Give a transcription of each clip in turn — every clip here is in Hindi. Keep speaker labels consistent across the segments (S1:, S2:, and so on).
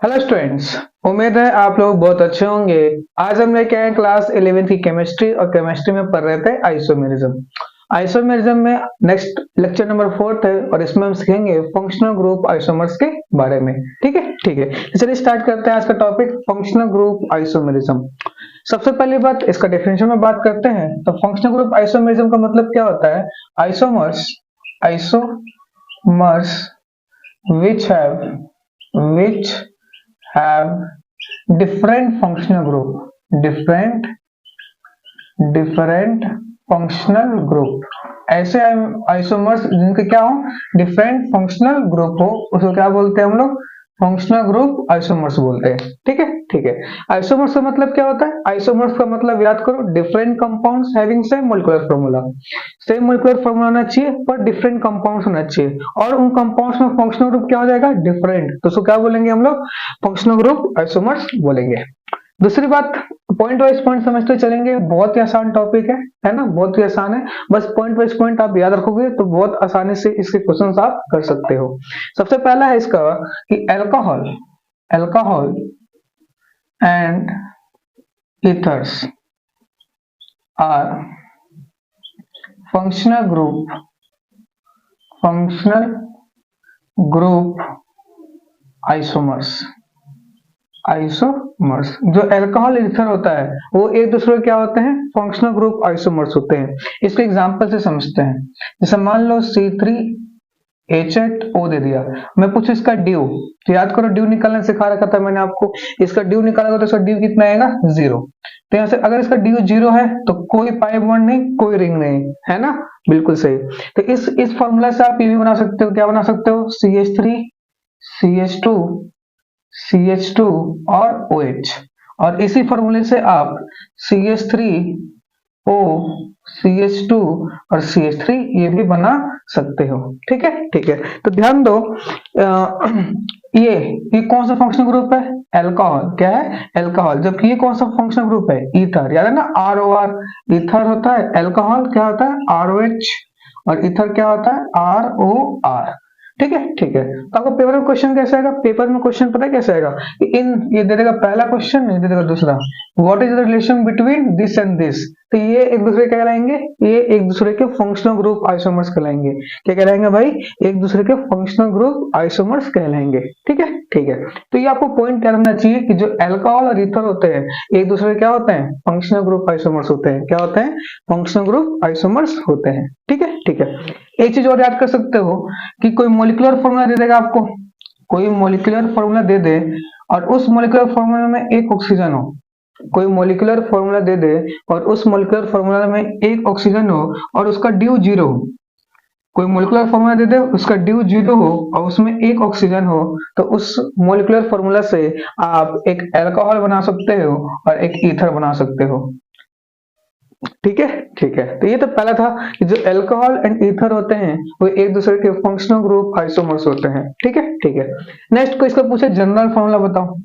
S1: Hello students. उम्मीद है आप लोग बहुत अच्छे होंगे। आज हम लेके आए क्लास 11वीं की केमिस्ट्री और केमिस्ट्री में पढ़ रहे थे आइसोमेरिज्म। आइसोमेरिज्म में नेक्स्ट लेक्चर नंबर 4 है और इसमें हम सीखेंगे फंक्शनल ग्रुप आइसोमर्स के बारे में। ठीक है ठीक है, चलिए स्टार्ट करते हैं आज का टॉपिक फंक्शनल ग्रुप आइसोमेरिज्म। सबसे पहली बात इसका डेफिनेशन में बात करते हैं तो फंक्शनल ग्रुप आइसोमेरिज्म का मतलब क्या होता है। Isomers isomers which have which have different functional different different functional group। ऐसे आइसोमर्स जिनके क्या हो, डिफरेंट फंक्शनल ग्रुप हो, उसको क्या बोलते हैं हम लोग, फंक्शनल ग्रुप आइसोमर्स बोलते हैं। ठीक है ठीक है। आइसोमर्स का मतलब क्या होता है, आइसोमर्स का मतलब याद करो, different compounds having same molecular formula. Same molecular formula होना चाहिए पर डिफरेंट कंपाउंड्स होना चाहिए, और उन कंपाउंड्स में फंक्शनल ग्रुप क्या हो जाएगा, डिफरेंट। तो उसको क्या बोलेंगे हम लोग, फंक्शनल ग्रुप आइसोमर्स बोलेंगे। दूसरी बात, पॉइंट वाइज पॉइंट समझते चलेंगे, बहुत ही आसान टॉपिक है ना, बहुत ही आसान है। बस पॉइंट वाइज पॉइंट आप याद रखोगे तो बहुत आसानी से इसके क्वेश्चंस आप कर सकते हो। सबसे पहला है इसका कि alcohol alcohol and ethers are functional group isomers. जो अल्कोहल ईथर होता है वो एक दूसरे क्या होते हैं, फंक्शनल ग्रुप आइसोमर्स होते हैं। इसको एग्जांपल से समझते हैं। जैसे मान लो C3H8O दे दिया, मैं पूछू इसका ड्यू, तो याद करो ड्यू निकालना सिखा रखा था मैंने आपको। इसका ड्यू निकालेगा तो इसका ड्यू कितना आएगा, 0। तो यहाँ से अगर इसका ड्यू 0 है तो कोई पाई बॉन्ड नहीं, कोई रिंग नहीं, है ना, बिल्कुल सही। तो इस फॉर्मूला से आप ये भी बना सकते हो, क्या बना सकते हो, CH3 CH2 CH2 और OH, और इसी फॉर्मूले से आप CH3O CH2 और CH3 ये भी बना सकते हो। ठीक है ठीक है। तो ध्यान दो, ये कौन सा फंक्शनल ग्रुप है, अल्कोहल। क्या है, अल्कोहल। जबकि ये कौन सा फंक्शनल ग्रुप है, ईथर। याद है ना, ROR ईथर होता है, अल्कोहल क्या होता है, ROH, और ईथर क्या होता है, ROR। ठीक है ठीक है। तो आपको पेपर में क्वेश्चन कैसे आएगा, पेपर में क्वेश्चन पता है कैसे आएगा, ये दे देगा पहला क्वेश्चन, ये दे देगा दूसरा, what is the relation between this and this. तो ये एक दूसरे क्या कहलाएंगे, ये एक दूसरे के फंक्शनल ग्रुप आइसोमर्स कहलाएंगे। क्या कहलाएंगे भाई, एक दूसरे के फंक्शनल ग्रुप आइसोमर्स कहलाएंगे। ठीक है ठीक है। तो ये आपको पॉइंट याद रखना चाहिए कि जो अल्कोहल और ईथर होते हैं एक दूसरे के क्या होते हैं, फंक्शनल ग्रुप आइसोमर्स होते हैं। क्या होते हैं, फंक्शनल ग्रुप आइसोमर्स होते हैं। ठीक है ठीक है। एक चीज और याद कर सकते हो कि कोई मोलिकुलर फॉर्मूला दे देगा आपको, कोई मोलिकुलर फॉर्मूला दे दे और उस मोलिकुलर फॉर्मूला में एक ऑक्सीजन हो, कोई मोलिकुलर फॉर्मूला दे दे और उस मोलिकुलर फॉर्मूला में एक ऑक्सीजन हो और उसका ड्यू 0 हो। कोई मोलिकुलर फॉर्मूला दे दे, उसका ड्यू 0 हो और उसमें एक ऑक्सीजन हो, तो उस मोलिकुलर फॉर्मूला से आप एक अल्कोहल बना सकते हो और एक ईथर बना सकते हो। ठीक है ठीक है। तो ये तो पहला था कि जो अल्कोहल एंड ईथर होते हैं वो एक दूसरे के फंक्शनल ग्रुप आइसोमर्स होते हैं। ठीक है ठीक है। नेक्स्ट को इसका पूछे जनरल फॉर्मूला बताओ,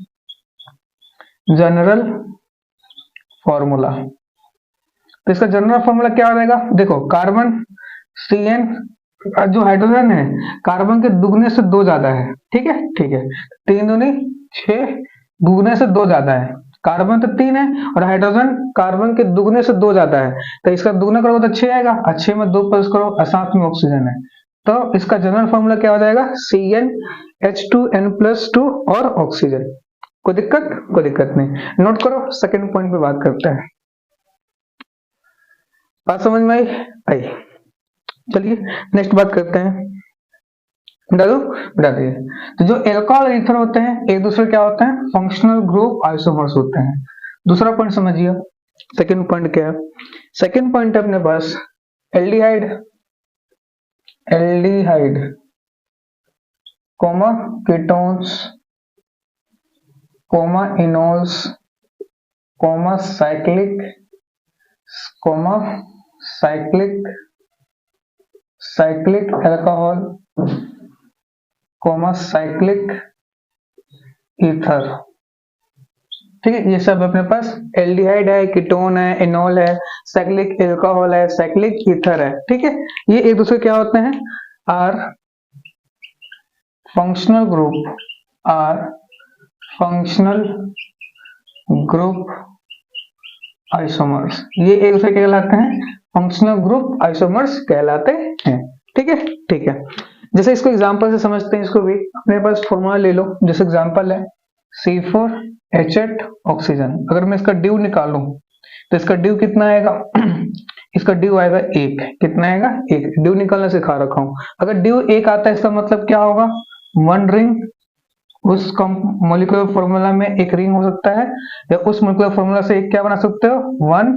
S1: जनरल फॉर्मूला। तो इसका जनरल फॉर्मूला क्या हो जाएगा, देखो कार्बन CN, जो हाइड्रोजन है कार्बन के दुगने से 2 ज्यादा है। ठीक है ठीक है। 3 दूनी 6, दुगने से 2 ज्यादा है। कार्बन तो 3 है और हाइड्रोजन कार्बन के दुगने से 2 ज्यादा है, तो इसका दुगना करोगे तो 6 आएगा, और 6 में 2 प्लस करो और साथ में ऑक्सीजन है। तो इसका जनरल फॉर्मूला क्या हो जाएगा, CnH2n+2 और ऑक्सीजन। कोई दिक्कत नहीं, नोट करो। सेकंड पॉइंट पे बात करते हैं, बात समझ में आई। चलिए नेक्स्ट बात करते हैं, बता दिए। तो जो अल्कोहल और ईथर होते हैं एक दूसरे क्या होते हैं, फंक्शनल ग्रुप आइसोमर्स होते हैं। दूसरा पॉइंट समझिए, सेकंड पॉइंट क्या है, सेकंड पॉइंट है अपने पास aldehyde aldehyde comma ketones comma enols comma cyclic comma cyclic alcohol comma cyclic ether. ठीक है, ये सब अपने पास एल्डिहाइड है, कीटोन है, इनोल है, साइक्लिक अल्कोहल है, साइक्लिक ईथर है। ठीक है, ये एक दूसरे क्या होते हैं, are functional group functional group isomers, ये एक दूसरे के कहलाते हैं फंक्शनल ग्रुप आइसोमर्स कहलाते हैं। ठीक है, ठीक है। जैसे इसको एग्जांपल से समझते हैं, इसको भी अपने पास फॉर्मूला ले लो। जैसे एग्जांपल है C4H8 ऑक्सीजन। अगर मैं इसका ड्यू निकालूं तो इसका ड्यू कितना आएगा? इसका ड्यू आएगा 1। कितना आएगा? 1। ड्यू निकालना सिखा रखा हूं। अगर ड्यू 1 आता है इसका मतलब क्या होगा? 1 रिंग। उस मॉलिक्यूलर फॉर्मूला में एक रिंग हो सकता है, या उस मॉलिक्यूलर फॉर्मूला से एक क्या बना सकते हो? 1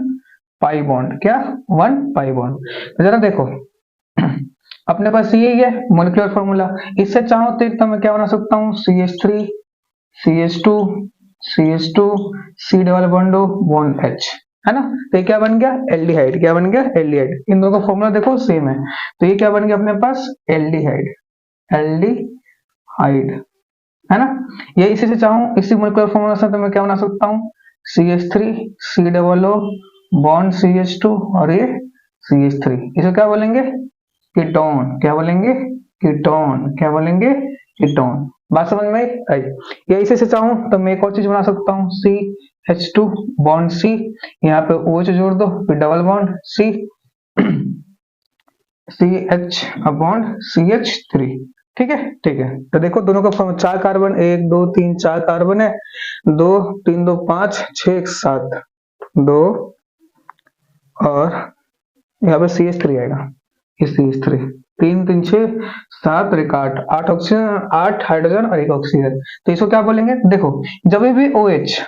S1: पाई बॉन्ड। क्या? 1 पाई बॉन्ड। तो जरा देखो अपने पास यही है मॉलिक्यूलर फॉर्मूला। इससे चाहो तो मैं क्या बना सकता हूँ? CH3 CH2 CH2 C double bond bond H, है ना? तो ये क्या बन गया? एल्डिहाइड। क्या बन गया? एल्डिहाइड। इन दोनों का फॉर्मूला देखो सेम है, तो ये क्या बन गया अपने पास? एल्डिहाइड। एल्डिहाइड, है ना? ये इसी से चाहूं, इसी मॉलिक्यूलर फॉर्मूला से तो मैं क्या बना सकता हूँ? CH3 C double O bond CH2 और ये CH3। इसे क्या बोलेंगे? कीटोन। क्या बोलेंगे? कीटोन। क्या बोलेंगे? कीटोन। बात समझ में आई? या इसी से चाहूं तो मैं एक और चीज बना सकता हूँ, CH2 बॉन्ड C, यहाँ पे OH जोड़ दो, फिर double bond C CH bond CH3। ठीक है, ठीक है। तो देखो दोनों का फॉर्म, 4 कार्बन, 1 2 3 4 कार्बन है, 2 3 2 5 6 7, 2 और यहाँ पे CH3 आएगा, ये CH3, 3 3 6 7 और 1 8, 8 ऑक्सीजन, 8 हाइड्रोजन और 1 ऑक्सीजन। तो इसको क्या बोलेंगे? देखो जब भी OH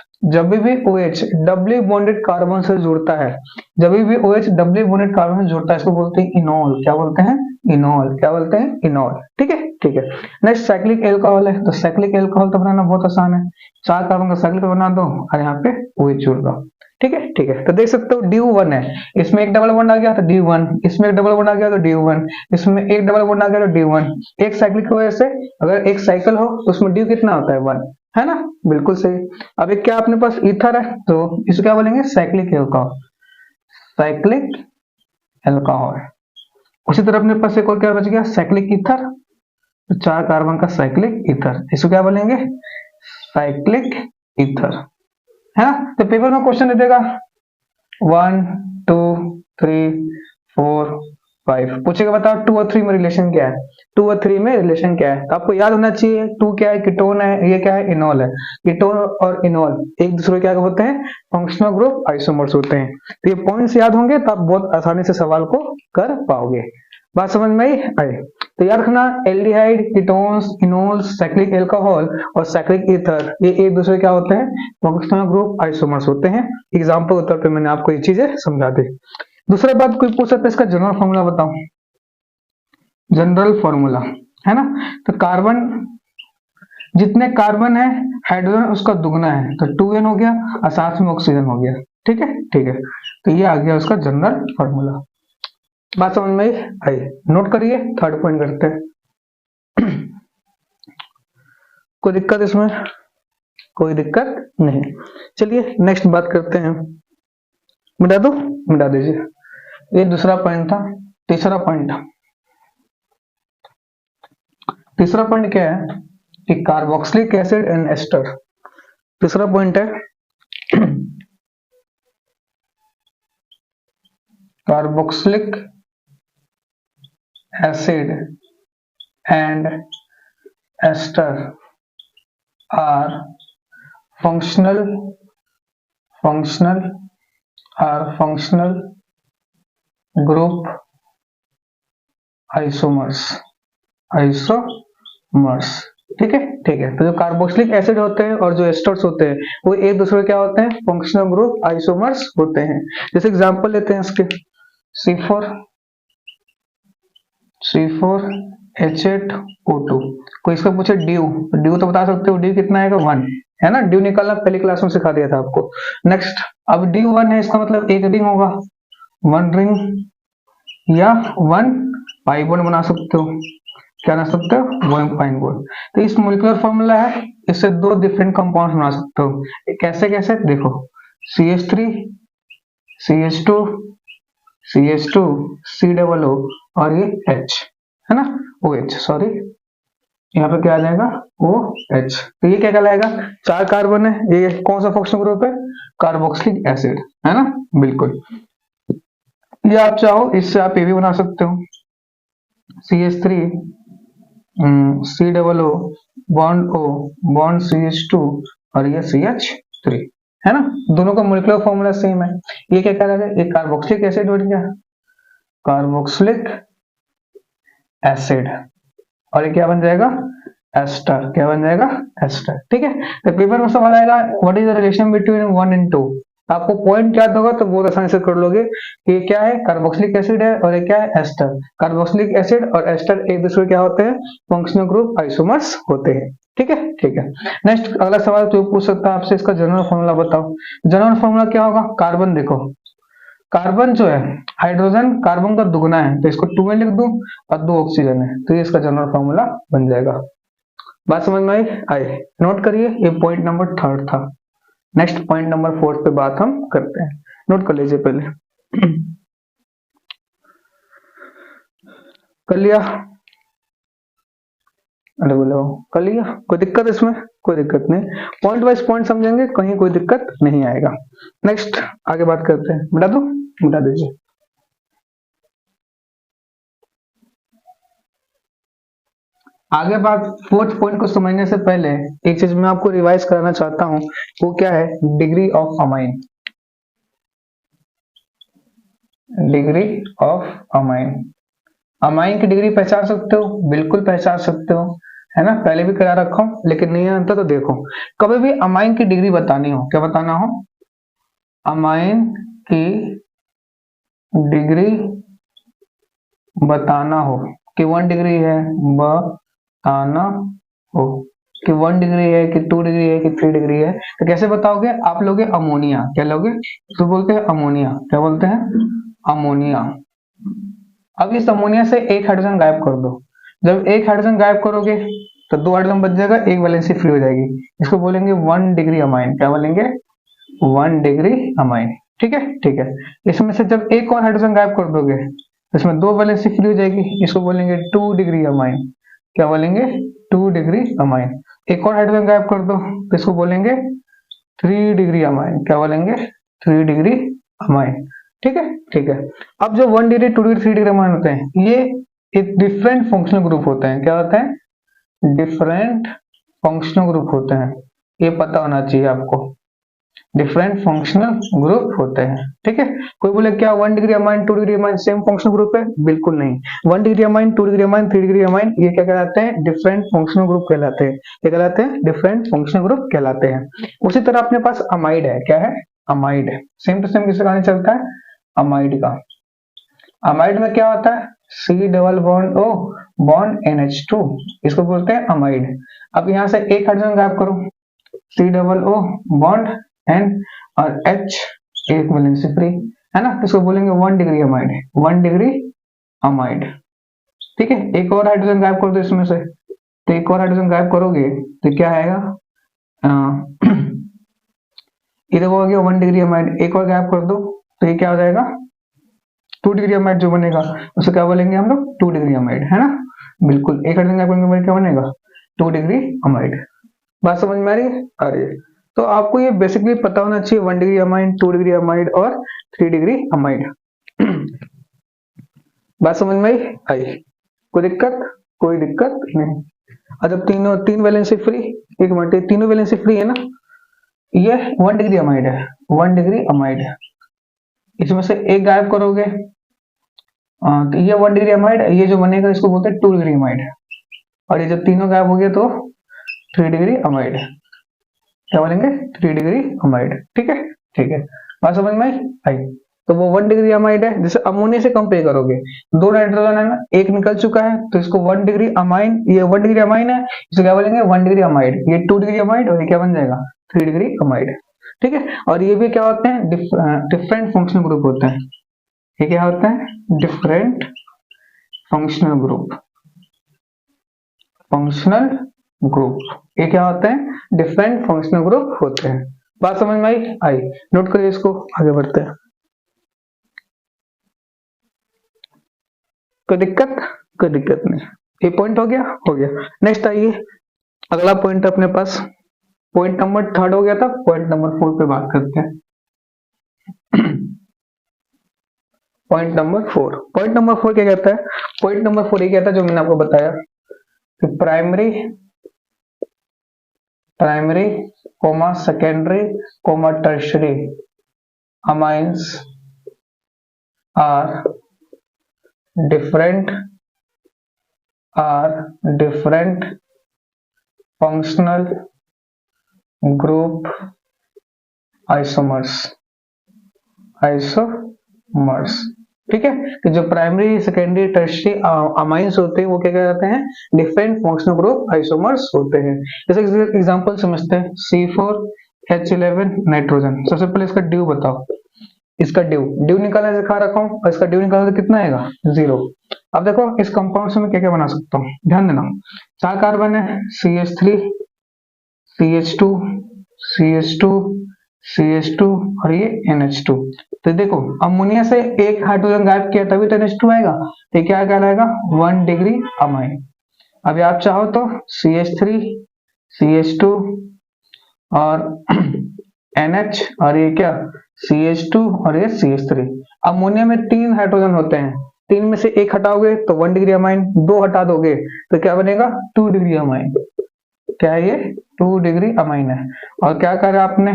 S1: डबली बॉन्डेड कार्बन से जुड़ता है, जब भी OH डबली बॉन्डेड कार्बन से जुड़ता है, इसको बोलते हैं इनॉल। क्या बोलते हैं? इनॉल। क्या बोलते हैं? इनॉल। ठीक है, ठीक है। नेक्स्ट साइक्लिक एल्कोहल है। तो साइक्लिक एल्कोहल तो बनाना बहुत आसान है, 4 कार्बन का साइक्लिक बना दो और यहाँ पे OH जोड़ दो। ठीक है, ठीक है। तो देख सकते हो ड्यू 1 है, इसमें एक डबल बॉन्ड आ गया तो ड्यू 1, इसमें एक डबल बॉन्ड आ गया तो ड्यू 1, इसमें एक डबल बॉन्ड आ गया तो ड्यू 1। एक साइक्लिक की वजह से अगर एक साइकिल हो तो उसमें ड्यू कितना होता है? 1, है ना? बिल्कुल सही। अब एक क्या अपने पास ईथर है, तो इसको क्या बोलेंगे? Cyclic alcohol. Cyclic alcohol. उसी तरह अपने पास एक और क्या बच गया? Cyclic ether. तो 4 कार्बन का साइक्लिक ईथर, इसको क्या बोलेंगे? साइक्लिक ईथर, है ना? तो पेपर में क्वेश्चन दे देगा 1 2 3 4 5, पूछेगा बताओ 2 और 3 में रिलेशन क्या है? 2 और 3 में रिलेशन क्या है? तो आपको याद होना चाहिए 2 क्या है? कीटोन है, ये क्या है? इनॉल है। कीटोन और इनॉल एक दूसरे क्या होते हैं? फंक्शनल ग्रुप आइसोमर्स होते हैं। तो ये पॉइंट्स याद होंगे तो आप बहुत आसानी से सवाल को कर पाओगे। बात समझ में आई? तो याद रखना एल्डिहाइड, कीटोन्स, इनोल्स, साइक्लिक एल्कोहल और साइक्लिक ईथर, ये एक दूसरे क्या होते हैं? फंक्शनल ग्रुप आइसोमर्स होते हैं। एग्जांपल के तौर पे मैंने आपको ये चीजें समझा दी। दूसरा बात कोई पूछ सकता है इसका जनरल फॉर्मूला बताओ। जनरल फॉर्मूला, है ना? तो कार्बन, जितने कार्बन है हाइड्रोजन उसका दुगना है, तो 2n हो गया और साथ में ऑक्सीजन हो गया। ठीक है, ठीक है। तो ये आ गया उसका जनरल फॉर्मूला। बात समझ में आई? नोट करिए, थर्ड पॉइंट करते हैं। कोई दिक्कत इसमें? कोई दिक्कत नहीं। चलिए नेक्स्ट बात करते हैं। मिटा दो, मिटा दीजिए। ये दूसरा पॉइंट था। तीसरा पॉइंट, तीसरा पॉइंट क्या है कि कार्बोक्सिलिक एसिड एंड एस्टर। तीसरा पॉइंट है carboxylic acid and ester are functional group isomers। ठीक है, ठीक है। तो जो कार्बोक्सिलिक एसिड होते हैं और जो एस्टर्स होते हैं वो एक दूसरे क्या होते हैं? फंक्शनल ग्रुप आइसोमर्स होते हैं। जैसे एग्जांपल लेते हैं इसके, C4H8O2। कोई इसका पूछे ड्यू, ड्यू तो बता सकते हो, ड्यू कितना आएगा? 1, है ना? ड्यू निकालना पहली क्लास में सिखा दिया था आपको। नेक्स्ट, अब ड्यू 1 है, इसका मतलब एक रिंग होगा, 1 रिंग या 1 पाई बॉन्ड बना सकते हो। क्या बना सकते हो? 1 पाई बॉन्ड। तो इस मॉलिक्यूलर फॉर्मूला है, इससे 2 डिफरेंट कंपाउंड बना सकते हो। कैसे कैसे? देखो CH3 CH2 CH2 C double O और ये H, है ना? OH, सॉरी यहाँ पे क्या आ जाएगा OH। तो ये क्या कहलाएगा, 4 कार्बन है, ये कौन सा फंक्शनल ग्रुप है, कार्बोक्सिलिक एसिड, है ना, बिल्कुल। ये आप चाहो इससे आप ये भी बना सकते हो, CH3 COO bond O bond CH2 और ये CH3, है ना, दोनों का मोलिकुलर फॉर्मूला सेम है। ये क्या कहलाएगा, एक कार्बोक्सिलिक एसिड बन गया, कार्बोक्सिलिक एसिड, और ये क्या बन जाएगा, एस्टर, क्या बन जाएगा, एस्टर, ठीक है। तो पेपर में सवाल आएगा what is the relation between 1 and 2, आपको पॉइंट याद होगा तो बहुत आसानी से कर लोगे कि ये क्या है, कार्बोक्सिलिक एसिड है, और ये क्या है, एस्टर। कार्बोक्सिलिक एसिड और एस्टर एक दूसरे क्या होते हैं, फंक्शनल ग्रुप आइसोमर्स होते हैं, ठीक है, ठीक है। नेक्स्ट अगला सवाल तो पूछ सकता है आपसे, इसका जनरल फॉर्मूला बताओ। जनरल फॉर्मूला क्या होगा, कार्बन देखो, कार्बन जो है हाइड्रोजन कार्बन का दुगना है, तो इसको 2 में लिख दूं, और 2 ऑक्सीजन है, तो ये इसका जनरल फॉर्मूला बन जाएगा। बात समझ में आई, नोट करिए, ये पॉइंट नंबर 3 था। नेक्स्ट पॉइंट नंबर 4 पे बात हम करते हैं, नोट कर लीजिए पहले। कर लिया, अरे बोलो कर लिया, कोई दिक्कत इसमें, कोई दिक्कत नहीं, पॉइंट वाइज पॉइंट समझेंगे, कहीं कोई दिक्कत नहीं आएगा। नेक्स्ट आगे बात करते हैं, बता दो, बता दीजिए। आगे बात 4th पॉइंट को समझने से पहले एक चीज मैं आपको रिवाइज कराना चाहता हूं, वो क्या है, degree of amine. Degree of amine, amine की डिग्री पहचान सकते हो, बिल्कुल पहचान सकते हो, है ना, पहले भी करा रखा हूं, लेकिन नहीं आता तो देखो, कभी भी अमाइन की डिग्री बतानी हो, क्या बताना हो, अमाइन की डिग्री बताना हो कि 1 डिग्री है, बताना हो कि 1 डिग्री है कि 2 डिग्री है कि 3 डिग्री है, तो कैसे बताओगे, आप लोगे अमोनिया, क्या लोगे, तो बोलते हैं अमोनिया, क्या बोलते हैं, अमोनिया। अब इस अमोनिया से एक हाइड्रोजन गायब कर दो, जब एक हाइड्रोजन गायब करोगे तो 2 हाइड्रोजन बच जाएगा, एक वैलेंसी फ्री हो जाएगी, इसको बोलेंगे 1 डिग्री अमाइन, क्या बोलेंगे, 1 डिग्री अमाइन, ठीक है, ठीक है। इसमें से जब एक और हाइड्रोजन गायब कर दोगे, इसमें 2 वैलेंसी फ्री हो जाएगी, इसको बोलेंगे 2 डिग्री अमाइन, क्या बोलेंगे, 2 डिग्री अमाइन। एक और हाइड्रोजन गायब कर दो तो इसको बोलेंगे 3 डिग्री अमाइन, क्या बोलेंगे, 3 डिग्री अमाइन, ठीक है, ठीक है। अब जो 1 डिग्री 2 डिग्री 3 डिग्री अमाइन होते हैं, ये एक डिफरेंट फंक्शनल ग्रुप होते हैं, क्या होते हैं, डिफरेंट फंक्शनल ग्रुप होते हैं, ये पता होना चाहिए आपको, डिफरेंट फंक्शनल ग्रुप होते हैं, ठीक है। कोई बोले क्या 1 degree amine 2 degree amine same functional group है, बिल्कुल नहीं, 1 degree amine 2 degree amine 3 degree amine ये क्या कहलाते हैं, डिफरेंट फंक्शनल ग्रुप कहलाते हैं, क्या कहलाते हैं, डिफरेंट फंक्शनल ग्रुप कहलाते हैं। उसी तरह अपने पास अमाइड है, क्या है, अमाइड है, सेम टू सेम किसका कहानी चलता है, अमाइड का। अमाइड में क्या होता है, C double bond O bond NH2, इसको बोलते हैं अमाइड। अब यहाँ से एक हाइड्रोजन गायब करो, C double O bond N और H, एक वैलेंसी फ्री, है ना, इसको बोलेंगे 1 डिग्री अमाइड, 1 डिग्री अमाइड, ठीक है। एक और हाइड्रोजन गायब कर दो इसमें से, तो एक और हाइड्रोजन गायब करोगे तो क्या आएगा, इधर हो गया 1 डिग्री अमाइड, एक और गायब कर दो तो ये क्या हो जाएगा, 2 डिग्री अमाइड जो बनेगा उसे क्या बोलेंगे हम लोग, 2 डिग्री अमाइड, है ना, बिल्कुल। एक हाइड्रोजन गायब करेंगे क्या बनेगा, 2 डिग्री अमाइड। बात समझ में आ रही है, आ रही है। तो आपको ये बेसिकली पता होना चाहिए 1 डिग्री अमाइड, 2 डिग्री अमाइड और 3 डिग्री अमाइड। बात समझ में आई, कोई दिक्कत, कोई दिक्कत नहीं। और जब तीन वैलेंसी फ्री, एक मिनट, तीनों वैलेंसी फ्री है ना, ये 1 डिग्री अमाइड है, 1 डिग्री अमाइड है, इसमें से एक गायब करोगे तो ये 1 डिग्री अमाइड, ये जो बनेगा इसको बोलते हैं 2 डिग्री अमाइड, और ये जब तीनों गायब हो गए तो 3 डिग्री अमाइड, क्या बोलेंगे, 3 डिग्री अमाइड, ठीक है, ठीक है। बात समझ में आई। तो वो 1 डिग्री अमाइड है, जैसे अमोनिया से कंपेयर करोगे, 2 नाइट्रोजन है ना, एक निकल चुका है तो इसको 1 डिग्री अमाइन, ये 1 डिग्री अमाइन है, इसको क्या बोलेंगे, 1 डिग्री अमाइड, ये 2 डिग्री अमाइड और ये क्या बन जाएगा, 3 डिग्री अमाइड, ठीक है। और ये भी क्या होते हैं, डिफरेंट फंक्शनल ग्रुप होते हैं, ये क्या होता है, different functional group, functional group, ये क्या होते हैं, डिफरेंट फंक्शनल ग्रुप होते हैं। बात समझ में आई, नोट करिए इसको, आगे बढ़ते हैं। कोई दिक्कत, कोई दिक्कत नहीं। ये पॉइंट हो गया, हो गया। नेक्स्ट आइए, अगला पॉइंट अपने पास पॉइंट नंबर 3 हो गया था, पॉइंट नंबर 4 पे बात करते हैं। पॉइंट नंबर 4 क्या कहता है? पॉइंट नंबर 4 ये कहता है जो मैंने आपको बताया कि primary comma secondary comma tertiary amines are different functional group isomers. ठीक है, कि जो प्राइमरी सेकेंडरी टर्शियरी अमाइंस होते हैं वो क्या कहते हैं? डिफरेंट फंक्शनल ग्रुप आइसोमर्स होते हैं। जैसे एग्जांपल समझते हैं, C4H11 नाइट्रोजन। सबसे पहले इसका ड्यू बताओ, इसका ड्यू निकालना सिखा रखा हूं, और इसका ड्यू निकालना तो कितना आएगा? 0। अब देखो इस कंपाउंड से मैं क्या क्या बना सकता हूँ, ध्यान देना। 4 कार्बन है, CH3 CH2 CH2 CH2 और ये NH2। तो देखो अमोनिया से एक हाइड्रोजन गायब किया तभी तो NH2 आएगा, तो क्या कहलाएगा? 1 डिग्री अमाइन। अभी आप चाहो तो CH3 CH2 और NH और ये क्या? CH2 और ये CH3। अमोनिया में 3 हाइड्रोजन होते हैं, 3 में से एक हटाओगे तो 1 डिग्री अमाइन, 2 हटा दोगे तो क्या बनेगा? 2 डिग्री अमाइन। क्या है ये? 2 डिग्री अमाइन है। और क्या करा आपने?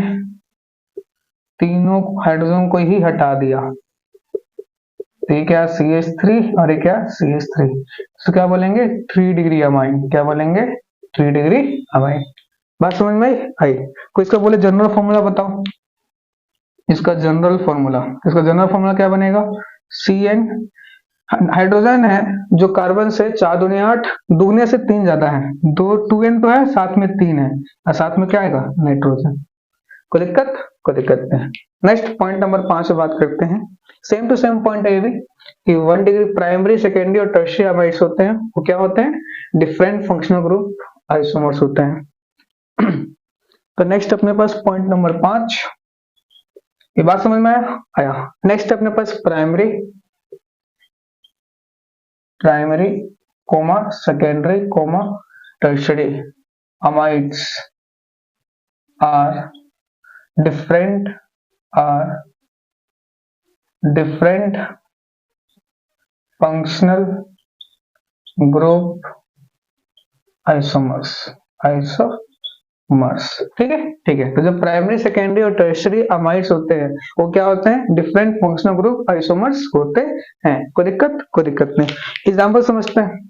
S1: तीनों हाइड्रोजन को ही हटा दिया, तो ये क्या? CH3 और ये क्या? CH3। तो क्या बोलेंगे? 3 डिग्री अमाइन। क्या बोलेंगे? 3 डिग्री अमाइन। बात समझ में आई? कोई इसका बोले जनरल फॉर्मूला बताओ, इसका जनरल फॉर्मूला क्या बनेगा? CN हाइड्रोजन है जो कार्बन से 4 दूनी 8, दुगने से 3 ज्यादा है, 2n तो है, साथ में 3 है, और साथ में क्या आएगा? नाइट्रोजन। कोई दिक्कत नहीं। नेक्स्ट पॉइंट नंबर 5 पे बात करते हैं। सेम टू सेम पॉइंट है ये भी, कि 1 डिग्री प्राइमरी सेकेंडरी और टर्शियरी अमाइड्स होते हैं, वो क्या होते हैं? डिफरेंट फंक्शनल ग्रुप आइसोमर्स होते हैं। तो नेक्स्ट अपने पास पॉइंट नंबर 5, ये बात समझ में आया? नेक्स्ट अपने पास primary comma secondary comma tertiary amides are different functional group isomers. ठीक है। तो जो प्राइमरी सेकेंडरी और टर्शियरी अमाइड्स होते हैं वो क्या होते हैं? डिफरेंट फंक्शनल ग्रुप आइसोमर्स होते हैं। कोई दिक्कत नहीं। एग्जांपल समझते हैं,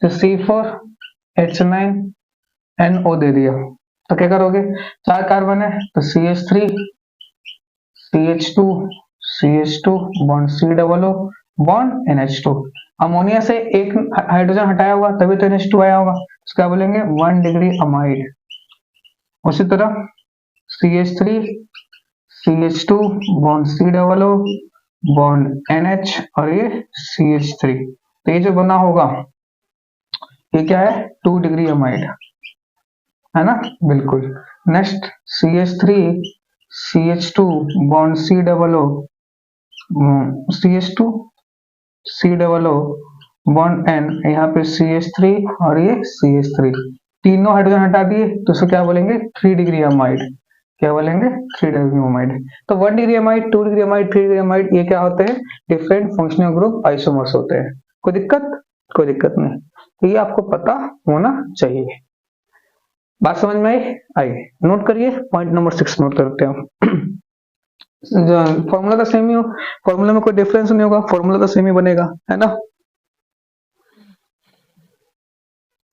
S1: तो C4H9NO दे दिया, तो क्या करोगे? 4 कार्बन है, तो CH3 CH2 CH2 bond COO bond NH2। Ammonia से एक हाइड्रोजन हटाया हुआ तभी तो NH2 आया होगा, तो क्या बोलेंगे? 1 डिग्री अमाइड। उसी तरह CH3 CH2 bond COO bond NH और ये CH3, तो ये जो बना होगा ये क्या है? 2 डिग्री अमाइड है ना? बिल्कुल। Next CH3 CH2 bond CH2 COO bond N, यहाँ पे CH3 और ये CH3, तीनों हाइड्रोजन हटा दिए तो इसको क्या बोलेंगे? 3 डिग्री अमाइड। क्या बोलेंगे? 3 डिग्री अमाइड। तो 1 degree amide, 2 degree amide, 3 degree amide, ये क्या होते हैं? डिफरेंट फंक्शनल ग्रुप आइसोमर्स होते हैं। कोई दिक्कत नहीं। तो ये आपको पता होना चाहिए। बात समझ में आई? नोट करिए, पॉइंट नंबर 6 नोट करते हैं। फॉर्मूला तो सेम ही हो, फॉर्मूला में कोई डिफरेंस नहीं होगा, फॉर्मूला तो सेम ही बनेगा, है ना?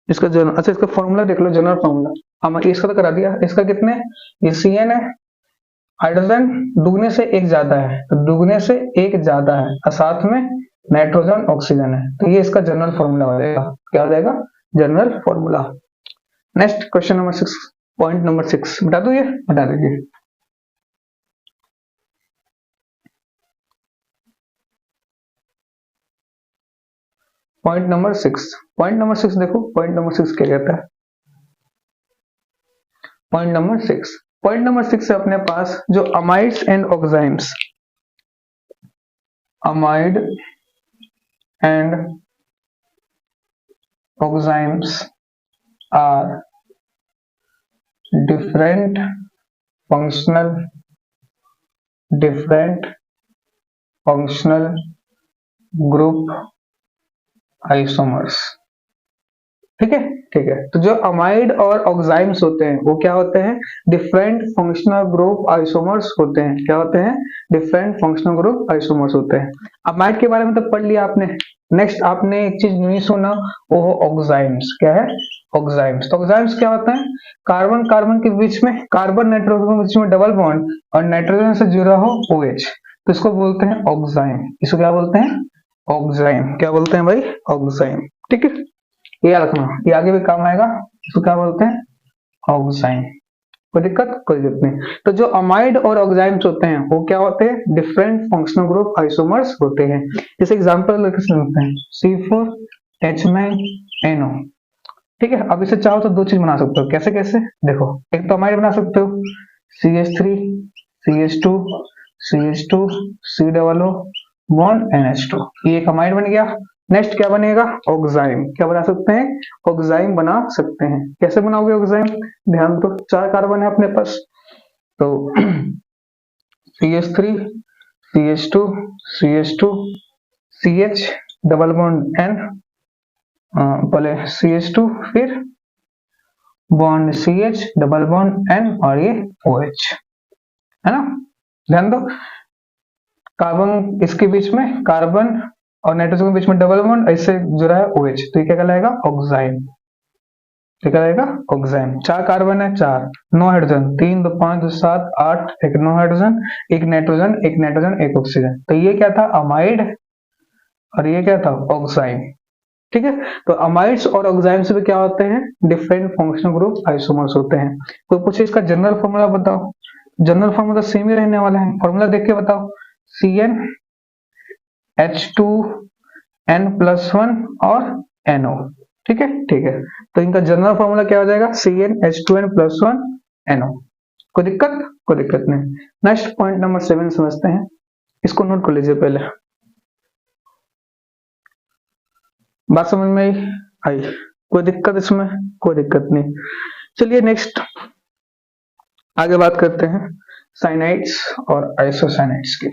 S1: इसका फॉर्मूला देख लो, जनरल फॉर्मूला हमारे इसका तो करा दिया। इसका कितने? ये CN है, हाइड्रोजन दुगने से एक ज्यादा है, तो दुगने से एक ज्यादा है, और साथ में नाइट्रोजन ऑक्सीजन है, तो ये इसका जनरल फॉर्मूला हो जाएगा। क्या हो जाएगा? General formula. Next question number 6, point number 6 बता दो, ये बता दीजिए। पॉइंट नंबर 6 देखो, पॉइंट नंबर 6 क्या कहता है? पॉइंट नंबर 6 से अपने पास जो amides and oxides, amide and oximes are different functional group isomers। ठीक है, ठीक है। तो जो अमाइड और ऑक्साइम्स होते हैं वो क्या होते हैं? डिफरेंट फंक्शनल ग्रुप आइसोमर्स होते हैं। क्या होते हैं? डिफरेंट फंक्शनल ग्रुप आइसोमर्स होते हैं। अमाइड के बारे में तो पढ़ लिया आपने। नेक्स्ट आपने एक चीज नहीं सुना, वो ऑक्साइम्स। क्या है? ऑक्साइम्स। तो ऑक्साइम्स क्या होता है? कार्बन कार्बन के बीच में, कार्बन नाइट्रोजन के बीच में डबल बॉन्ड और नाइट्रोजन से जुड़ा हो OH, तो इसको बोलते हैं ऑक्साइम। इसको क्या बोलते हैं? ऑक्साइम। क्या बोलते हैं भाई? ऑक्साइम। ठीक है, ये याद रखना, ये आगे भी काम आएगा। इसको क्या बोलते हैं? ऑक्साइम। कोई दिक्कत? कोई दिक्कत नहीं। तो जो अमाइड और ऑक्साइम्स होते हैं वो क्या होते हैं? डिफरेंट फंक्शनल ग्रुप आइसोमर्स होते हैं। जैसे एग्जांपल लेकर समझते हैं, C4H9NO। ठीक है, अब इसे चाहो तो दो चीज बना सकते हो। कैसे कैसे? देखो, एक तो अमाइड बना सकते हो, CH3 CH2 CH2 COO bond NH2, ये एक अमाइड बन गया। नेक्स्ट क्या बनेगा? ऑक्साइम। क्या बना सकते हैं? ऑक्साइम बना सकते हैं। कैसे बनाओगे ऑक्साइम? ध्यान दो, 4 कार्बन है अपने पास, तो CH3 CH2 CH2 CH double bond N, पहले CH2 फिर bond CH double bond N और ये OH, है ना? ध्यान दो, कार्बन इसके बीच में, कार्बन और नाइट्रोजन के बीच में डबल बॉन्ड, इससे जुड़ा है OH, तो ये क्या कहलाएगा? ऑक्साइम। क्या कहलाएगा? ऑक्साइम। 4 कार्बन है, 4, 9 हाइड्रोजन, 3 2 5 2 7 8, एक 9 हाइड्रोजन, एक नाइट्रोजन, एक नाइट्रोजन, एक ऑक्सीजन। तो ये क्या था? अमाइड, और ये क्या था? ऑक्साइम। ठीक है, तो अमाइड्स और ऑक्साइम्स में क्या होते हैं? डिफरेंट फंक्शनल ग्रुप आइसोमर्स होते हैं। कोई पूछे इसका जनरल फॉर्मूला बताओ, जनरल फॉर्मूला सेम ही रहने वाला है। फॉर्मूला देख के बताओ, CnH2n+1 और NO। ठीक है, ठीक है। तो इनका जनरल फॉर्मूला क्या हो जाएगा? CnH2n+1 NO। कोई दिक्कत? कोई दिक्कत नहीं। नेक्स्ट पॉइंट नंबर 7 समझते हैं, इसको नोट कर लीजिए पहले। बात समझ में आई? कोई दिक्कत इसमें? कोई दिक्कत नहीं। चलिए नेक्स्ट आगे बात करते हैं साइनाइड्स और आइसोसाइनाइड्स की।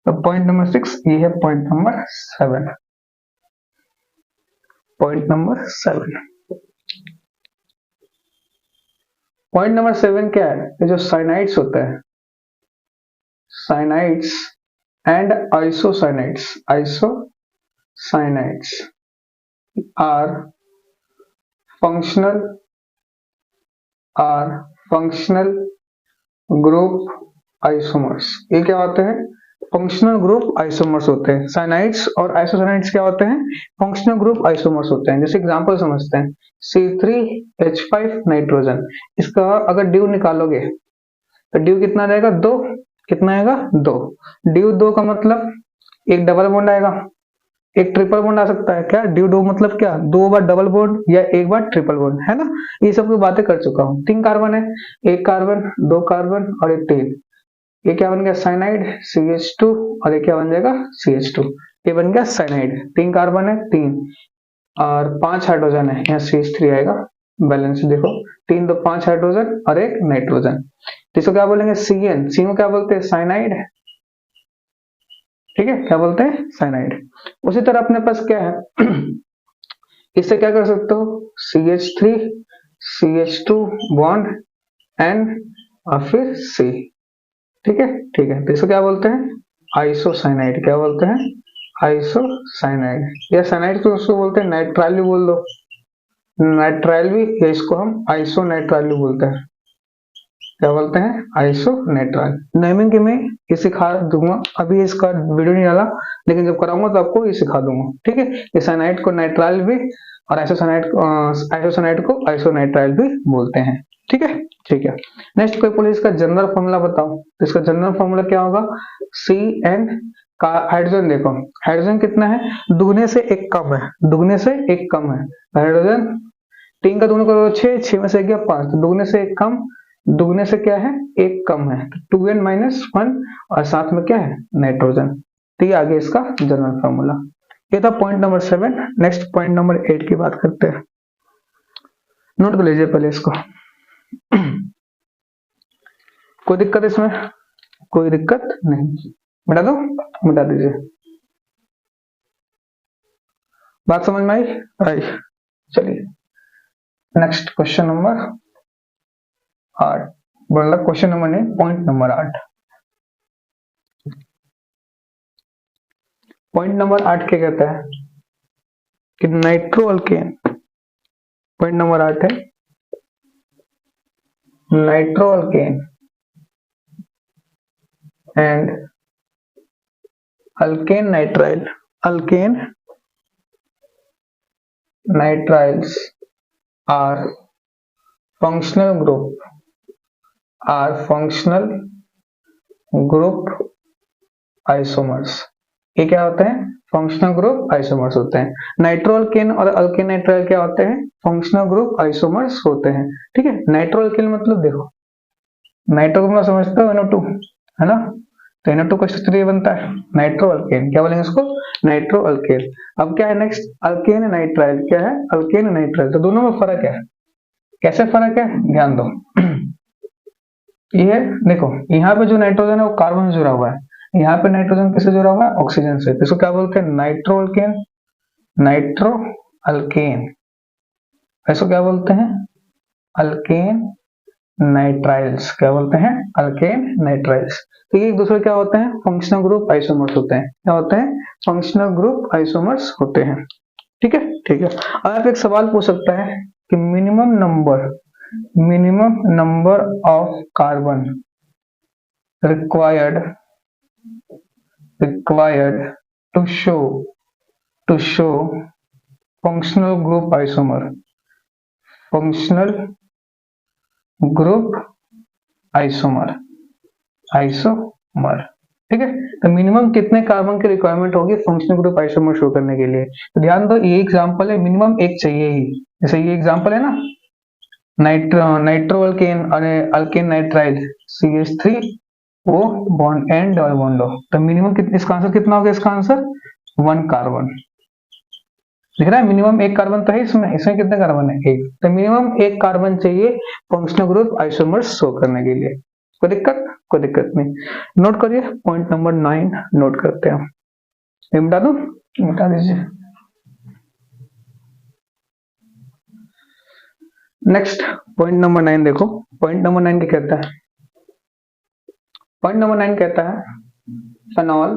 S1: तो पॉइंट नंबर 6 ये है, point number 7। Point number 7 point number 7 क्या है? ये जो साइनाइड्स होता है, cyanides and isocyanides, isocyanides are functional group isomers. ये क्या होते हैं? फंक्शनल ग्रुप आइसोमर्स होते हैं। साइनाइड्स और आइसोसाइनाइड्स क्या होते हैं? फंक्शनल ग्रुप आइसोमर्स होते हैं। जैसे एग्जांपल समझते हैं, C3H5 नाइट्रोजन, इसका अगर ड्यू निकालोगे तो ड्यू कितना रहेगा? 2। कितना आएगा? 2। ड्यू 2 का मतलब एक डबल बॉन्ड आएगा, एक ट्रिपल बॉन्ड आ सकता है। क्या ड्यू 2 मतलब? क्या 2 बार डबल बॉन्ड या एक बार ट्रिपल बॉन्ड, है ना? ये सब की बातें कर चुका हूँ। 3 कार्बन है, एक कार्बन, 2 कार्बन और एक 3, ये क्या बन गया? साइनाइड, CH2, और ये क्या बन जाएगा? CH2, ये बन गया साइनाइड। 3 कार्बन है, 3 और 5 हाइड्रोजन है, यहाँ CH3 आएगा। बैलेंस देखो, 3 2 5 हाइड्रोजन और एक नाइट्रोजन, इसको क्या बोलेंगे? CN। सी को क्या बोलते हैं? साइनाइड। ठीक है, क्या बोलते हैं? साइनाइड। उसी तरह अपने पास क्या है? इससे क्या कर सकते हो? CH3 CH2 बॉन्ड N और फिर C। ठीक है, ठीक है। तो इसको क्या बोलते हैं? आइसोसाइनाइड। क्या बोलते हैं? आइसोसाइनाइड। या साइनाइड को उसको बोलते हैं नाइट्राइल भी बोल दो, नाइट्राइल भी, या इसको हम आइसोनाइट्राइल भी बोलते हैं। क्या बोलते हैं? आइसोनाइट्राइल। नेमिंग के मैं ये सिखा दूंगा, अभी इसका वीडियो नहीं डाला, लेकिन जब कराऊंगा तो आपको ये सिखा दूंगा। ठीक है, ये साइनाइड को नाइट्राइल भी और आइसोसाइनाइड को आइसोनाइट्राइल भी बोलते हैं। ठीक है, ठीक है। नेक्स्ट कोई पुलिस का जनरल फॉर्मूला बताओ, तो इसका जनरल फॉर्मूला क्या होगा? CN का हाइड्रोजन देखो, हाइड्रोजन कितना है? दुगने से एक कम है, दुगने से एक कम है हाइड्रोजन। 3 का दुगना करो 6, 6 में से एक गया 5, तो दुगने से एक कम, दुगने से क्या है? एक कम है, तो 2n-1 और साथ में क्या है? नाइट्रोजन। तो ये आगे इसका जनरल फॉर्मूला। ये था point number 7। Next point number 8 की बात करते हैं। नोट कर लीजिए पहले इसको। कोई दिक्कत इसमें? कोई दिक्कत नहीं, मिटा दो, मिटा दीजिए। बात समझ में आई? चलिए नेक्स्ट क्वेश्चन नंबर 8, मतलब क्वेश्चन नंबर नहीं, पॉइंट नंबर 8। पॉइंट नंबर 8 क्या कहता है कि नाइट्रो अल्केन, पॉइंट नंबर 8 है nitro alkane and alkane nitrile, alkane nitriles are functional group isomers। ये क्या होते हैं? फंक्शनल ग्रुप आइसोमर्स होते हैं। नाइट्रो अल्केन और अल्केन नाइट्राइल क्या होते हैं? फंक्शनल ग्रुप आइसोमर्स होते हैं। ठीक है, नाइट्रो अल्केन मतलब देखो, नाइट्रो को समझते हो NO2 है ना, तो NO2 का स्ट्रक्चर ये बनता है नाइट्रो अल्केन। क्या बोलेंगे इसको? Nitro alkane. अब क्या है नेक्स्ट? Alkane nitrile. क्या है? Alkane nitrile. तो दोनों में फर्क है। कैसे फर्क है? ध्यान दो। ये देखो, यहाँ पे जो नाइट्रोजन है वो कार्बन से जुड़ा हुआ है, यहाँ पे नाइट्रोजन किससे जुड़ा हुआ है? ऑक्सीजन से। इसको क्या बोलते हैं? Nitro alkane, nitro alkane. इसको क्या बोलते हैं? Alkane nitriles. क्या बोलते हैं? Alkane nitriles. तो ये एक दूसरे क्या होते हैं? फंक्शनल ग्रुप आइसोमर्स होते हैं। क्या होते हैं? फंक्शनल ग्रुप आइसोमर्स होते हैं। ठीक है, ठीक है। आप एक सवाल पूछ सकता है कि minimum number of carbon required to show functional group isomer, functional group isomer. ठीक है, तो मिनिमम कितने कार्बन की रिक्वायरमेंट होगी फंक्शनल ग्रुप आइसोमर शो करने के लिए? तो ध्यान दो, ये एग्जांपल है, मिनिमम एक चाहिए ही। जैसे ये एग्जांपल है ना, नाइट्रो अल्केन और alkane nitrile CH3 O bond and double bond हो, तो मिनिमम इसका आंसर कितना होगा? इसका आंसर 1 कार्बन। दिख रहा है? मिनिमम एक कार्बन तो है इसमें, इसमें कितने कार्बन है? 1। तो मिनिमम एक कार्बन चाहिए फंक्शनल ग्रुप आइसोमर्स शो करने के लिए। कोई दिक्कत? कोई दिक्कत नहीं। नोट करिए पॉइंट नंबर 9 नोट करते हैं। ये मिटा दो, मिटा दीजिए। नेक्स्ट पॉइंट नंबर 9 देखो, पॉइंट नंबर 9 क्या कहता है? पॉइंट नंबर 9 कहता है फेनॉल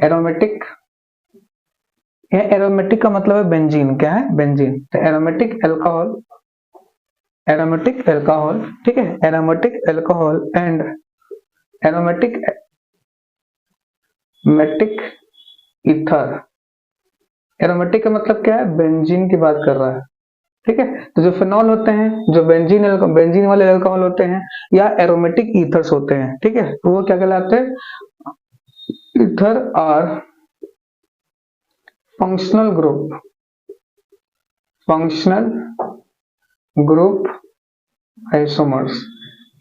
S1: एरोमेटिक। एरोमेटिक का मतलब है बेंजीन। क्या है? बेंजीन। तो एरोमेटिक अल्कोहल, ठीक है, aromatic alcohol and aromatic ether. Aromatic का मतलब क्या है? बेंजीन की बात कर रहा है। ठीक है, तो जो फिनॉल होते हैं, जो बेंजीन वाले अल्कोहल होते हैं या एरोमेटिक ईथर्स होते हैं, ठीक है, तो वो क्या कहलाते हैं? Ether are functional group isomers.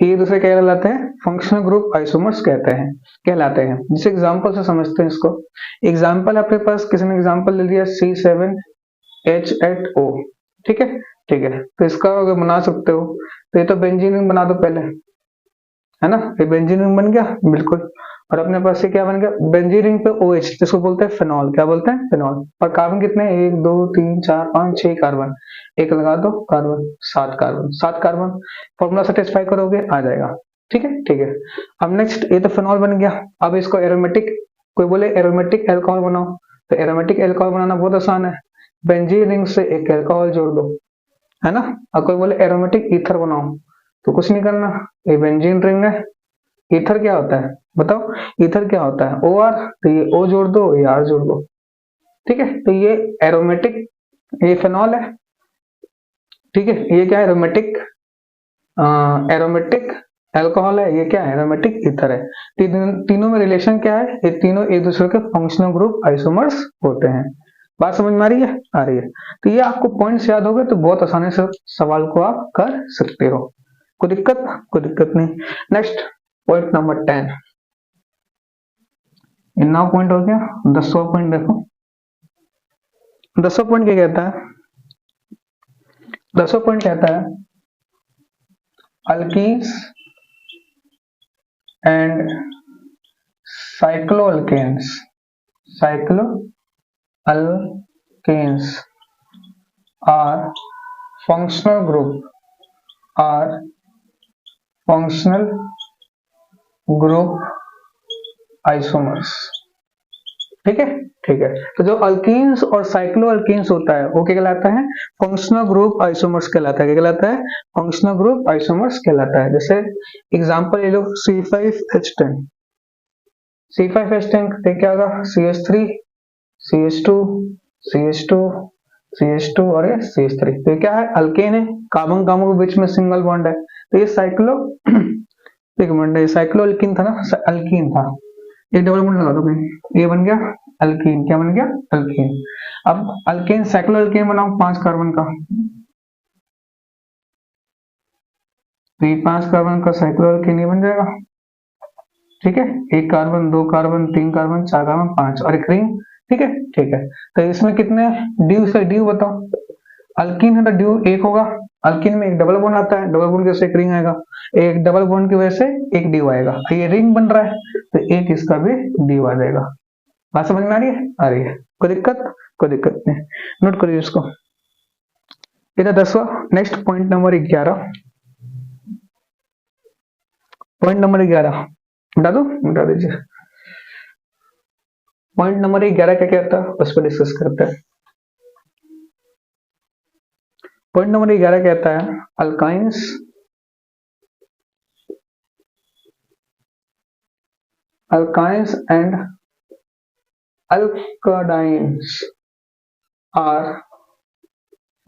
S1: ये दूसरे क्या कहलाते हैं? फंक्शनल ग्रुप आइसोमर्स कहलाते हैं। जिस एग्जांपल से समझते हैं इसको। एग्जांपल आपके पास किसी ने एग्जांपल ले लिया C7H8O। ठीक है, ठीक है, तो इसका अगर बना सकते हो तो ये तो बेंजीन रिंग बना दो पहले, है ना, ये बेंजीन रिंग बन गया बिल्कुल। और अपने पास ये क्या बन गया? बेंजीन रिंग पे OH, जिसको बोलते हैं फेनॉल। क्या बोलते हैं? फेनॉल। और कार्बन कितने? 1 2 3 4 5 6 कार्बन। एक लगा दो carbon, 7 carbon, 7 carbon. Formula satisfy करोगे आ जाएगा। ठीक है, ठीक है। अब नेक्स्ट, ये तो फेनॉल बन गया। अब इसको एरोमेटिक, कोई बोले एरोमेटिक अल्कोहल बनाओ, तो एरोमेटिक अल्कोहल बनाना बहुत आसान है। बेंजीन रिंग से एक अल्कोहल जोड़ दो, है ना। और कोई बोले एरोमेटिक ईथर बनाओ, तो कुछ नहीं करना, ये बेंजीन रिंग है। ईथर क्या होता है बताओ? ईथर क्या होता है? OR, तो ये O जोड़ दो, ये R जोड़ दो। ठीक है, तो ये एरोमेटिक, ये फेनॉल है। ठीक है, ये क्या है? एरोमेटिक अल्कोहल है। ये क्या है? एरोमेटिक ईथर है। तीनों में रिलेशन क्या है? ये तीनों एक दूसरे के फंक्शनल ग्रुप आइसोमर्स होते हैं। बात समझ में आ रही है? आ रही है। तो ये आपको पॉइंट्स याद हो गए तो बहुत आसानी से सवाल को आप कर सकते हो। कोई दिक्कत? कोई दिक्कत नहीं। Next point number 10। ये 9 पॉइंट हो गया। 10वां पॉइंट देखो, 10वां पॉइंट क्या कहता है? 10वां पॉइंट कहता है alkenes and cycloalkanes, cycloalkanes are functional group isomers। ठीक है, ठीक है। तो जो अल्कीन्स और साइक्लो अल्कीन्स होता है वो क्या कहलाता है? फंक्शनल ग्रुप आइसोमर्स कहलाता है। क्या कहलाता है? फंक्शनल ग्रुप आइसोमर्स कहलाता है। जैसे एग्जांपल ले लो C5H10, C5H10 क्या होगा? CH3 CH2 CH2 CH2 और ये CH3। तो ये क्या है? अल्केन है, कार्बन कार्बन के बीच में सिंगल बॉन्ड है। तो ये साइक्लो एक मिनट, ये साइक्लो अल्कीन था ना, अल्कीन था। एक डबल बॉन्ड लगा दो कहीं, ये बन गया अल्कीन। क्या बन गया? अल्कीन। अब अल्केन साइक्लो अल्केन बनाओ 5 कार्बन का, तो ये 5 कार्बन का साइक्लो अल्केन ये बन जाएगा। ठीक है, 1 कार्बन 2 कार्बन 3 कार्बन 4 कार्बन 5 और एक रिंग। ठीक है, ठीक है। तो इसमें कितने ड्यू से ड्यू बताओ? अल्कीन है तो ड्यू 1 होगा। अल्कीन में एक डबल बॉन्ड आता है, डबल बॉन्ड की वजह से एक रिंग आएगा, एक डबल बॉन्ड की वजह से एक ड्यू आएगा। ये रिंग बन रहा है तो एक इसका भी ड्यू आ जाएगा। बात समझ में आ रही है? आ रही है। कोई दिक्कत? कोई दिक्कत नहीं, नोट करिए इसको। ये था 10वां। Next point number 11। Point number 11 मिटा दो, मिटा दीजिए। पॉइंट नंबर 11 क्या कहता है उस पर डिस्कस करते हैं। पॉइंट नंबर 11 कहता है alkynes and alkadienes are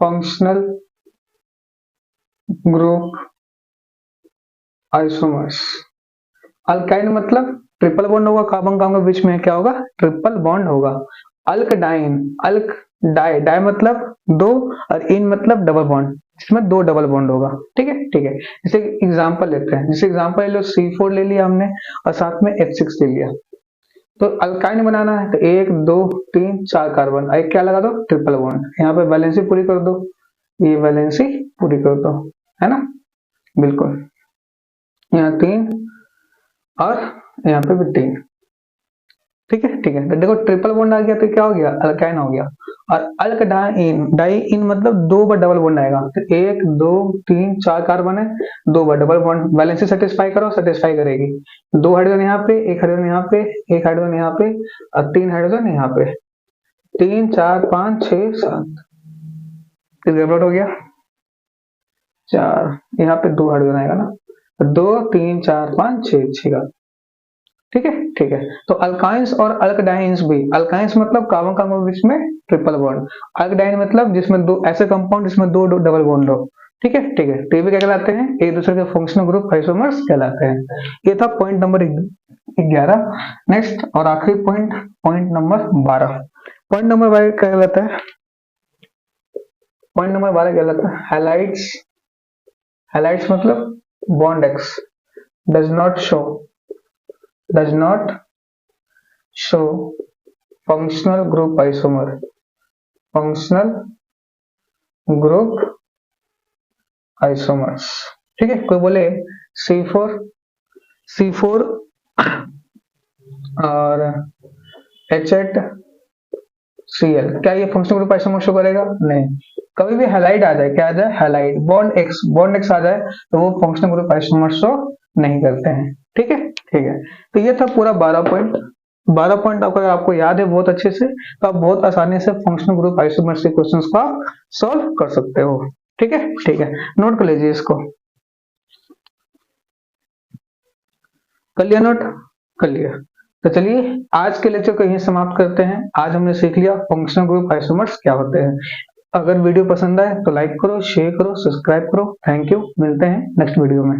S1: functional group isomers. Alkyne मतलब ट्रिपल बॉन्ड होगा, कार्बन कार्बन के बीच में क्या होगा? ट्रिपल बॉन्ड होगा। अल्कडाइन, अल्क डाई, डाई मतलब 2 और इन मतलब डबल बॉन्ड, जिसमें 2 डबल बॉन्ड होगा। ठीक है, ठीक है। जैसे एग्जांपल लेते हैं, जैसे एग्जांपल ले लो C4 ले लिया हमने और साथ में H6 ले लिया। तो अल्काइन बनाना है तो 1 2 3 4 कार्बन, एक क्या लगा दो? Triple bond. यहाँ पे वैलेंसी पूरी कर दो, ये वैलेंसी पूरी कर दो, है ना? बिल्कुल। यहाँ 3 और यहाँ पे भी 3। ठीक है, ठीक है। तो देखो ट्रिपल बॉन्ड आ गया तो क्या हो गया? अल्काइन हो गया। और अल्कडाइन, डाई इन मतलब 2 बार डबल बॉन्ड आएगा। तो 1 2 3 4 कार्बन है, 2 बार डबल बॉन्ड। वैलेंसी सेटिस्फाई करो, सेटिस्फाई करेगी। 2 हाइड्रोजन यहाँ पे, 1 हाइड्रोजन यहाँ पे, 1 हाइड्रोजन यहाँ पे और 3 हाइड्रोजन यहाँ पे। 3 4 5 6 7 गड़बड़ हो गया। 4 यहाँ पे 2 हाइड्रोजन आएगा ना, 2 3 4 5 6 6। ठीक है, ठीक है। तो अल्काइंस और अल्कडाइंस भी, अल्काइंस मतलब कार्बन कार्बन के बीच में ट्रिपल बॉन्ड, अल्कडाइन मतलब जिसमें 2 ऐसे कंपाउंड जिसमें 2 डबल बॉन्ड हो। ठीक है, ठीक है। तो ये भी क्या कहलाते हैं? एक दूसरे के फंक्शनल ग्रुप आइसोमर्स कहलाते हैं। ये था पॉइंट नंबर 11। नेक्स्ट और आखिरी point, point number 12। Point number 12 क्या कहलाता है? पॉइंट नंबर 12 कहलाता है हैलाइड्स। हैलाइड्स मतलब bond x does not show functional group isomer, functional group isomers। ठीक है, कोई बोले C4 और H8Cl, क्या ये फंक्शनल ग्रुप आइसोमर शो करेगा? नहीं। कभी भी हैलाइड आ जाए, क्या आ जाए? हैलाइड, बॉन्ड एक्स आ जाए तो वो फंक्शनल ग्रुप आइसोमर शो नहीं करते हैं। ठीक है, ठीक है। तो ये था पूरा 12 पॉइंट। 12 पॉइंट अगर आपको याद है बहुत अच्छे से तो आप बहुत आसानी से फंक्शनल ग्रुप आइसोमर्स के क्वेश्चंस को आप सॉल्व कर सकते हो। ठीक है, ठीक है। नोट कर लीजिए इसको। कर लिया नोट? कर लिया। तो चलिए आज के लेक्चर को यहीं समाप्त करते हैं। आज हमने सीख लिया फंक्शनल ग्रुप आइसोमर्स क्या होते हैं। अगर वीडियो पसंद आए तो लाइक करो, शेयर करो, सब्सक्राइब करो। Thank you. मिलते हैं नेक्स्ट वीडियो में।